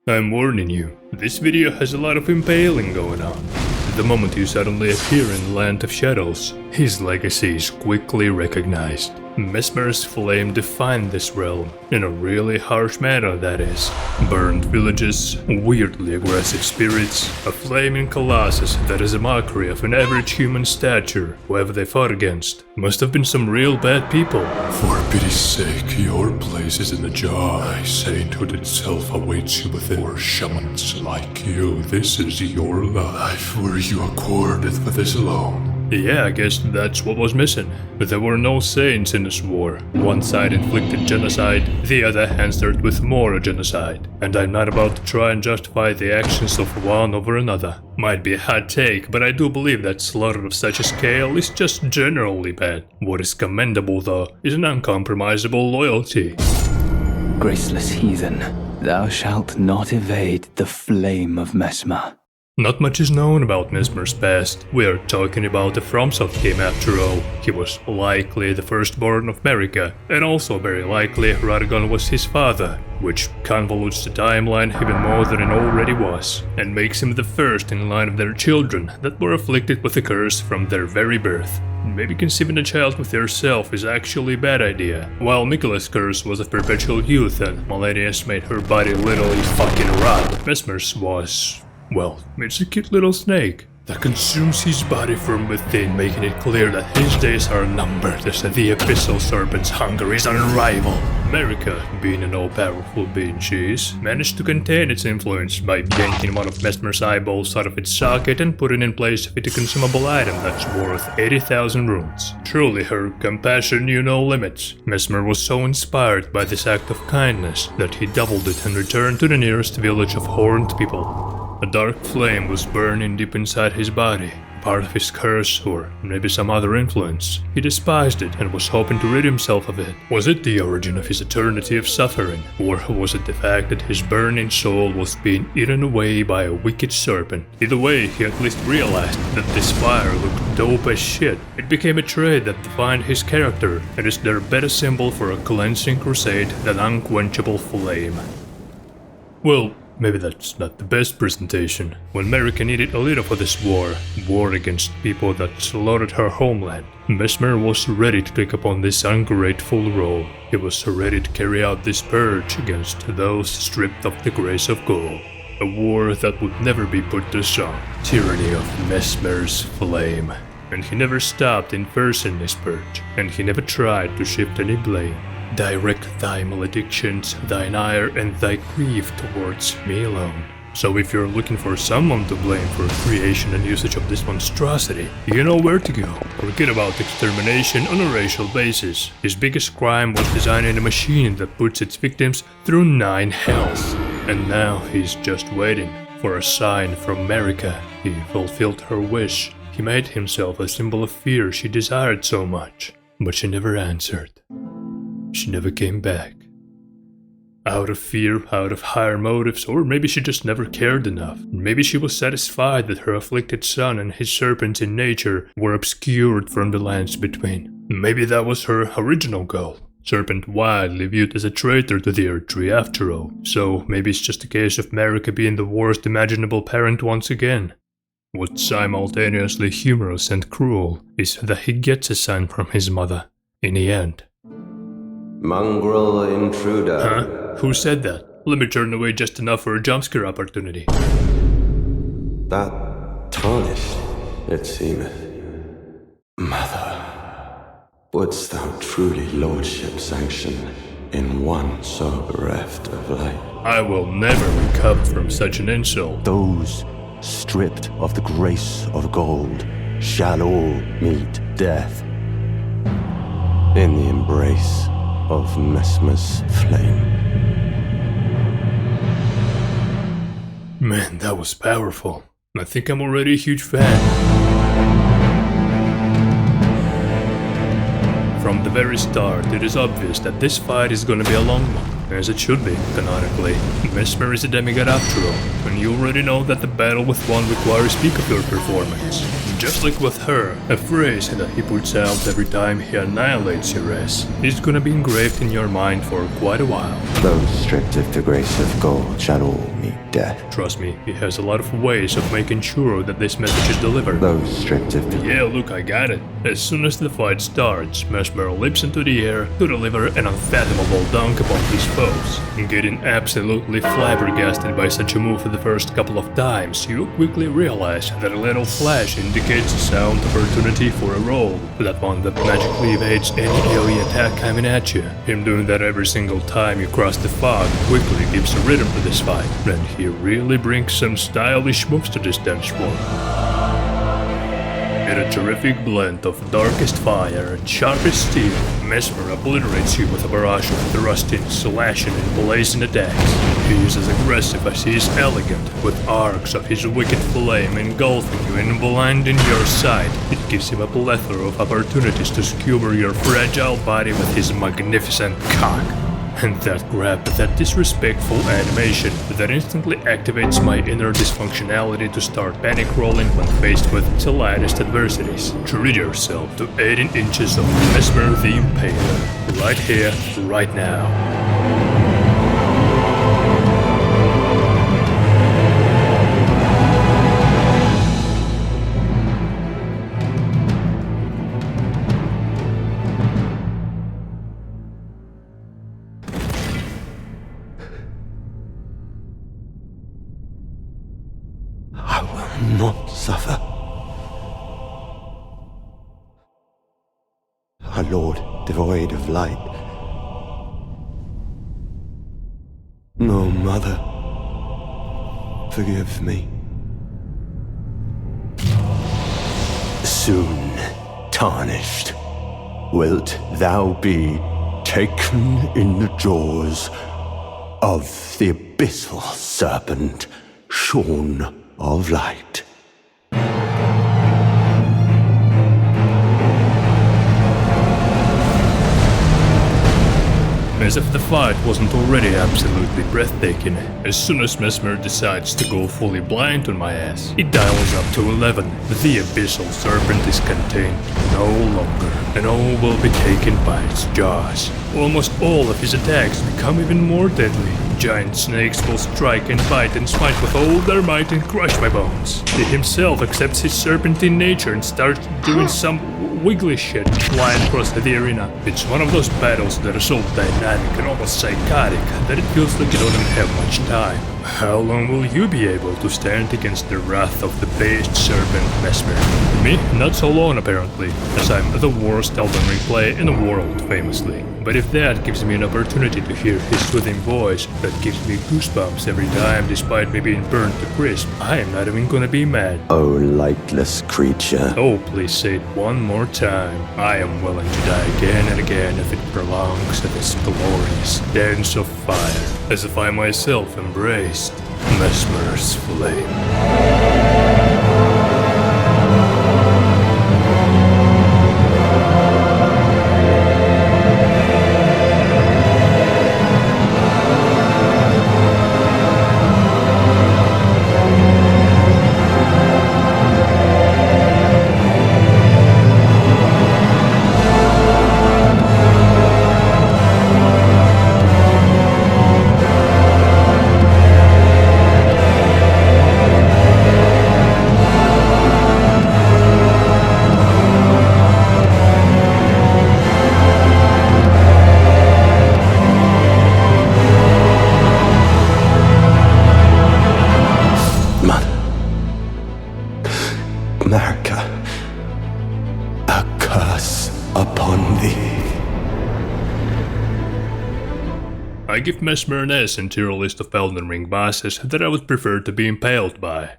I'm warning you, this video has a lot of impaling going on. The moment you suddenly appear in the land of shadows, his legacy is quickly recognized. Messmer's flame defined this realm, in a really harsh manner that is. Burned villages, weirdly aggressive spirits, a flaming colossus that is a mockery of an average human stature, whoever they fought against. Must have been some real bad people. For pity's sake, your place is in the jar. Sainthood itself awaits you within. For shamans like you, this is your life. Were you accorded for this alone? Yeah, I guess that's what was missing. But there were no saints in this war. One side inflicted genocide, the other answered with more genocide. And I'm not about to try and justify the actions of one over another. Might be a hot take, but I do believe that slaughter of such a scale is just generally bad. What is commendable, though, is an uncompromisable loyalty. Graceless heathen, thou shalt not evade the flame of Messmer. Not much is known about Messmer's past. We are talking about a FromSoft game after all. He was likely the firstborn of America, and also very likely Radagon was his father, which convolutes the timeline even more than it already was, and makes him the first in line of their children that were afflicted with a curse from their very birth. Maybe conceiving a child with yourself is actually a bad idea. While Miquella's curse was of perpetual youth and Malenius made her body literally fucking rot, Messmer's was... well, it's a cute little snake that consumes his body from within, making it clear that his days are numbered as the abyssal serpent's hunger is unrivaled. America, being an all-powerful being she is, managed to contain its influence by yanking one of Messmer's eyeballs out of its socket and putting in place of it a consumable item that's worth 80,000 runes. Truly, her compassion knew no limits. Messmer was so inspired by this act of kindness that he doubled it and returned to the nearest village of horned people. A dark flame was burning deep inside his body, part of his curse or maybe some other influence. He despised it and was hoping to rid himself of it. Was it the origin of his eternity of suffering, or was it the fact that his burning soul was being eaten away by a wicked serpent? Either way, he at least realized that this fire looked dope as shit. It became a trait that defined his character, and is there better symbol for a cleansing crusade than unquenchable flame? Well, maybe that's not the best presentation. When America needed a leader for this war against people that slaughtered her homeland, Messmer was ready to take upon this ungrateful role. He was ready to carry out this purge against those stripped of the grace of gold. A war that would never be put to song. Tyranny of Messmer's flame. And he never stopped enforcing this purge, and he never tried to shift any blame. Direct thy maledictions, thine ire, and thy grief towards me alone. So if you're looking for someone to blame for creation and usage of this monstrosity, you know where to go. Forget about extermination on a racial basis. His biggest crime was designing a machine that puts its victims through 9 hells. And now he's just waiting for a sign from America. He fulfilled her wish. He made himself a symbol of fear she desired so much. But she never answered. She never came back. Out of fear, out of higher motives, or maybe she just never cared enough. Maybe she was satisfied that her afflicted son and his serpents in nature were obscured from the lands between. Maybe that was her original goal. Serpent widely viewed as a traitor to the Earth Tree after all. So maybe it's just a case of America being the worst imaginable parent once again. What's simultaneously humorous and cruel is that he gets a son from his mother in the end. Mongrel intruder. Huh? Who said that? Let me turn away just enough for a jumpscare opportunity. That tarnished, it seemeth. Mother, wouldst thou truly lordship sanction in one so bereft of light? I will never recover from such an insult. Those stripped of the grace of gold shall all meet death In the embrace of Messmer's flame. Man, that was powerful. I think I'm already a huge fan. From the very start, it is obvious that this fight is gonna be a long one. As it should be, canonically. Messmer is a demigod after all, and you already know that the battle with one requires peak of your performance. Just like with her, a phrase that he puts out every time he annihilates your ass is gonna be engraved in your mind for quite a while. Those stripped of the grace of gold shall all meet death. Trust me, he has a lot of ways of making sure that this message is delivered. Those stripped of the... Yeah, look, I got it. As soon as the fight starts, Messmer leaps into the air to deliver an unfathomable dunk upon his foes. Getting absolutely flabbergasted by such a move for the first couple of times, you quickly realize that a little flash indicates a sound opportunity for a roll, that one that magically evades any AoE attack coming at you. Him doing that every single time you cross the fog quickly gives a rhythm to this fight, and he really brings some stylish moves to this dance form. In a terrific blend of darkest fire and sharpest steel, Messmer obliterates you with a barrage of thrusting, slashing, and blazing attacks. He is as aggressive as he is elegant, with arcs of his wicked flame engulfing you and blinding your sight. It gives him a plethora of opportunities to skewer your fragile body with his magnificent cock. And that grab, that disrespectful animation that instantly activates my inner dysfunctionality to start panic rolling when faced with the lightest adversities. Treat yourself to 18 inches of Messmer the Impaler, right here, right now. Not suffer. Our Lord, devoid of light. No, Mother, forgive me. Soon tarnished, wilt thou be taken in the jaws of the abyssal serpent, shorn of light. As if the fight wasn't already absolutely breathtaking, as soon as Messmer decides to go fully blind on my ass, it dials up to 11. The abyssal serpent is contained no longer, and all will be taken by its jaws. Almost all of his attacks become even more deadly. Giant snakes will strike and bite and smite with all their might and crush my bones. He himself accepts his serpentine nature and starts doing some wiggly shit flying across the arena. It's one of those battles that are so dynamic and almost psychotic that it feels like you don't even have much time. How long will you be able to stand against the wrath of the based serpent Messmer? Me? Not so long apparently, as I'm the worst Elden Ring player in the world, famously. But if that gives me an opportunity to hear his soothing voice that gives me goosebumps every time despite me being burnt to crisp, I am not even gonna be mad. O lightless creature. Oh, please say it one more time. I am willing to die again and again if it prolongs this glorious dance of fire, as if I myself embraced Messmer's flame. America, a curse upon thee. I give Messmer an S in tier list of Elden Ring bosses that I would prefer to be impaled by.